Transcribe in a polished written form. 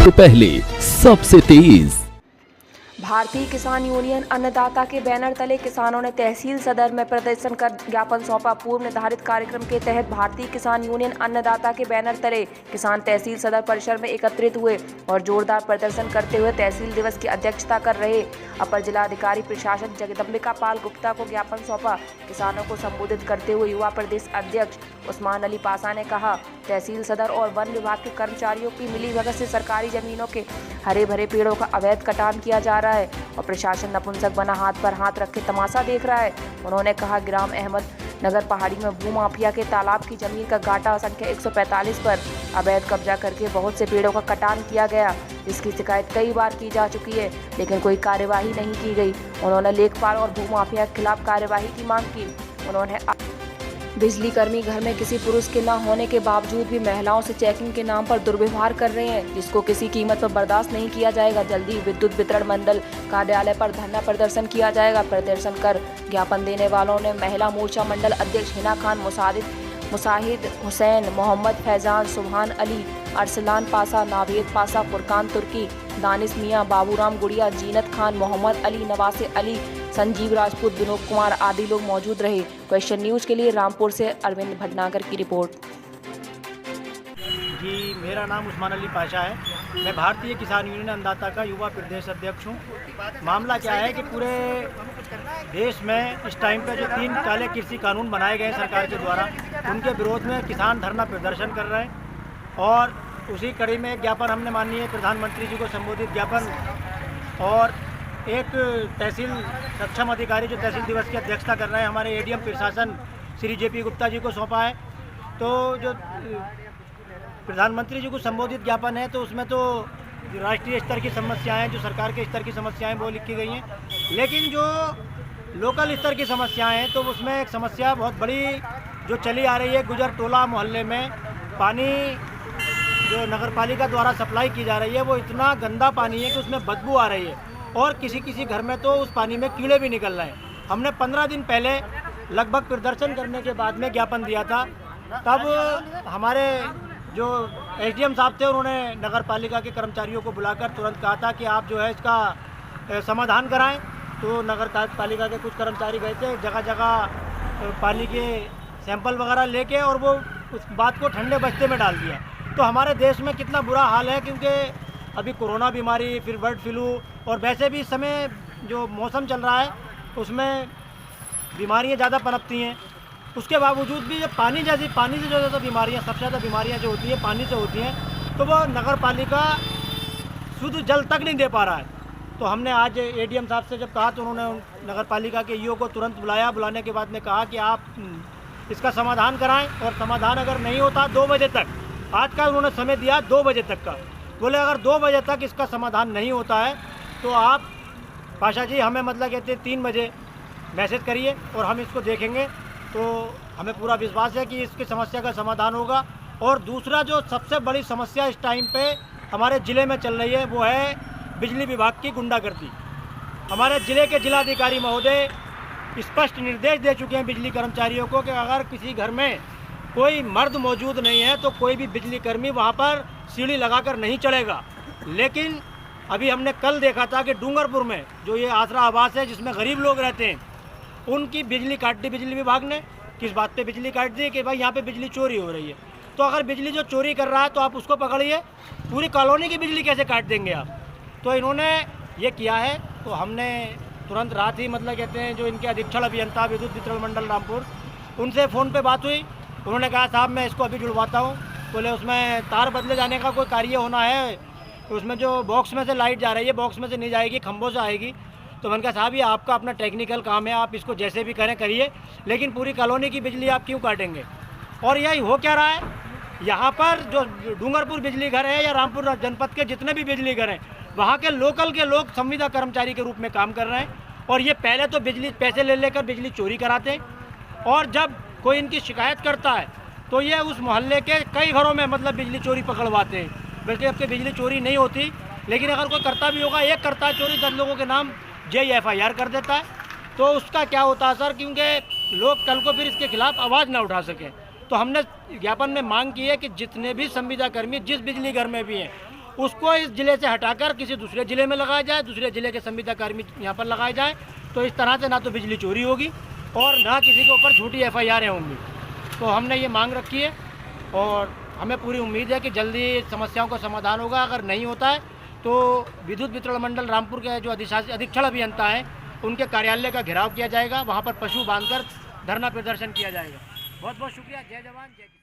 सबसे पहले, सबसे तेज। भारतीय किसान यूनियन अन्नदाता के बैनर तले किसानों ने तहसील सदर में प्रदर्शन कर ज्ञापन सौंपा। पूर्व निर्धारित कार्यक्रम के तहत भारतीय किसान यूनियन अन्नदाता के बैनर तले किसान तहसील सदर परिसर में एकत्रित हुए और जोरदार प्रदर्शन करते हुए तहसील दिवस की अध्यक्षता कर रहे अपर जिलाधिकारी प्रशासन जगदम्बिका पाल गुप्ता को ज्ञापन सौंपा। किसानों को संबोधित करते हुए युवा प्रदेश अध्यक्ष उस्मान अली पासा ने कहा, तहसील सदर और वन विभाग के कर्मचारियों की मिलीभगत से सरकारी जमीनों के हरे भरे पेड़ों का अवैध कटान किया जा रहा है और प्रशासन नपुंसक बना हाथ पर हाथ रखे तमाशा देख रहा है। उन्होंने कहा, ग्राम अहमद नगर पहाड़ी में भूमाफिया के तालाब की जमीन का गाटा संख्या 145 पर अवैध कब्जा करके बहुत से पेड़ों का कटान किया गया। इसकी शिकायत कई बार की जा चुकी है, लेकिन कोई कार्यवाही नहीं की गई। उन्होंने लेखपाल और भूमाफिया के खिलाफ कार्यवाही की मांग की। उन्होंने बिजली कर्मी घर में किसी पुरुष के न होने के बावजूद भी महिलाओं से चेकिंग के नाम पर दुर्व्यवहार कर रहे हैं, जिसको किसी कीमत पर बर्दाश्त नहीं किया जाएगा। जल्दी विद्युत वितरण मंडल कार्यालय पर धरना प्रदर्शन किया जाएगा। प्रदर्शन कर ज्ञापन देने वालों ने महिला मोर्चा मंडल अध्यक्ष हिना खान, मुसाहिद हुसैन, मोहम्मद फैजान, सुभान अली, अरसलान पासा, नावेद पासा, फुरकान तुर्की, दानिश मियाँ, बाबूराम गुड़िया, जीनत खान, मोहम्मद अली, नवासे अली, संजीव राजपूत, विनोद कुमार आदि लोग मौजूद रहे। क्वेश्चन न्यूज के लिए रामपुर से अरविंद भटनागर की रिपोर्ट। जी, मेरा नाम उस्मान अली पाशा है। मैं भारतीय किसान यूनियन अन्नदाता का युवा प्रदेश अध्यक्ष हूँ। मामला क्या है कि पूरे देश में इस टाइम पे जो 3 काले कृषि कानून बनाए गए सरकार के द्वारा, उनके विरोध में किसान धरना प्रदर्शन कर रहे हैं और उसी कड़ी में एक ज्ञापन हमने माननीय प्रधानमंत्री जी को संबोधित ज्ञापन और एक तहसील सक्षम अधिकारी जो तहसील दिवस की अध्यक्षता कर रहे हैं हमारे एडीएम प्रशासन श्री जेपी गुप्ता जी को सौंपा है। तो जो प्रधानमंत्री जी को संबोधित ज्ञापन है तो उसमें तो राष्ट्रीय स्तर की समस्याएं, जो सरकार के स्तर की समस्याएं वो लिखी गई हैं, लेकिन जो लोकल स्तर की समस्याएं हैं तो उसमें एक समस्या बहुत बड़ी जो चली आ रही है। गुजर टोला मोहल्ले में पानी जो नगरपालिका द्वारा सप्लाई की जा रही है वो इतना गंदा पानी है कि उसमें बदबू आ रही है और किसी घर में तो उस पानी में कीड़े भी निकल रहे हैं। हमने 15 दिन पहले लगभग प्रदर्शन करने के बाद में ज्ञापन दिया था। तब हमारे जो एसडीएम साहब थे उन्होंने नगर पालिका के कर्मचारियों को बुलाकर तुरंत कहा था कि आप जो है इसका समाधान कराएं। तो नगर पालिका के कुछ कर्मचारी गए थे, जगह जगह पानी के सैंपल वगैरह लेके और वो उस बात को ठंडे बस्ते में डाल दिया। तो हमारे देश में कितना बुरा हाल है, क्योंकि अभी कोरोना बीमारी, फिर बर्ड फ्लू और वैसे भी इस समय जो मौसम चल रहा है उसमें बीमारियां ज़्यादा पनपती हैं। उसके बावजूद भी पानी से जो ज़्यादा बीमारियां, सबसे ज़्यादा बीमारियां जो होती हैं पानी से होती हैं, तो वो नगर पालिका शुद्ध जल तक नहीं दे पा रहा है। तो हमने आज एडीएम साहब से जब कहा तो उन्होंने नगर पालिका के ईओ को तुरंत बुलाया। बुलाने के बाद में कहा कि आप इसका समाधान कराएं और समाधान अगर नहीं होता 2 बजे तक, आज का उन्होंने समय दिया 2 बजे तक का, बोले अगर 2 बजे तक इसका समाधान नहीं होता है तो आप पाशा जी हमें मतलब कहते हैं 3 बजे मैसेज करिए और हम इसको देखेंगे। तो हमें पूरा विश्वास है कि इसकी समस्या का समाधान होगा। और दूसरा जो सबसे बड़ी समस्या इस टाइम पे हमारे ज़िले में चल रही है वो है बिजली विभाग की गुंडागर्दी। हमारे ज़िले के जिलाधिकारी महोदय स्पष्ट निर्देश दे चुके हैं बिजली कर्मचारियों को कि अगर किसी घर में कोई मर्द मौजूद नहीं है तो कोई भी बिजली कर्मी वहाँ पर सीढ़ी लगाकर नहीं चढ़ेगा। लेकिन अभी हमने कल देखा था कि डूंगरपुर में जो ये आसरा आवास है जिसमें गरीब लोग रहते हैं, उनकी बिजली काट दी बिजली विभाग ने। किस बात पे बिजली काट दी कि भाई यहाँ पे बिजली चोरी हो रही है। तो अगर बिजली जो चोरी कर रहा है तो आप उसको पकड़िए, पूरी कॉलोनी की बिजली कैसे काट देंगे आप। तो इन्होंने ये किया है। तो हमने तुरंत रात ही मतलब कहते हैं जो इनके अधीक्षण अभियंता विद्युत वितरण मंडल रामपुर, उनसे फ़ोन पे बात हुई। उन्होंने कहा साहब मैं इसको अभी जुड़वाता हूँ। बोले उसमें तार बदले जाने का कोई कार्य होना है, तो उसमें जो बॉक्स में से लाइट जा रही है बॉक्स में से नहीं जाएगी, खंभों से आएगी। तो मैंने कहा साहब ये आपका अपना टेक्निकल काम है, आप इसको जैसे भी करें करिए, लेकिन पूरी कॉलोनी की बिजली आप क्यों काटेंगे। और यही हो क्या रहा है, यहाँ पर जो डूंगरपुर बिजली घर है या रामपुर जनपद के जितने भी बिजली घर हैं, वहाँ के लोकल के लोग संविदा कर्मचारी के रूप में काम कर रहे हैं। और ये पहले तो बिजली पैसे ले लेकर बिजली चोरी कराते हैं, और जब कोई इनकी शिकायत करता है तो ये उस मोहल्ले के कई घरों में मतलब बिजली चोरी पकड़वाते हैं। बल्कि अब बिजली चोरी नहीं होती, लेकिन अगर कोई करता भी होगा, एक करता है चोरी 10 लोगों के नाम JFIR कर देता है। तो उसका क्या होता है सर, क्योंकि लोग कल को फिर इसके खिलाफ आवाज़ ना उठा सकें। तो हमने ज्ञापन में मांग की है कि जितने भी संविदा कर्मी जिस बिजली घर में भी हैं उसको इस ज़िले से हटाकर किसी दूसरे ज़िले में लगाया जाए, दूसरे ज़िले के संविदा कर्मी यहाँ पर लगाए जाए। तो इस तरह से ना तो बिजली चोरी होगी और ना किसी के ऊपर झूठी FIR होंगी। तो हमने ये मांग रखी है और हमें पूरी उम्मीद है कि जल्दी समस्याओं का समाधान होगा। अगर नहीं होता है तो विद्युत वितरण मंडल रामपुर के जो अधीक्षण अभियंता हैं उनके कार्यालय का घेराव किया जाएगा, वहाँ पर पशु बांधकर धरना प्रदर्शन किया जाएगा। बहुत बहुत शुक्रिया। जय जवान जय किसान।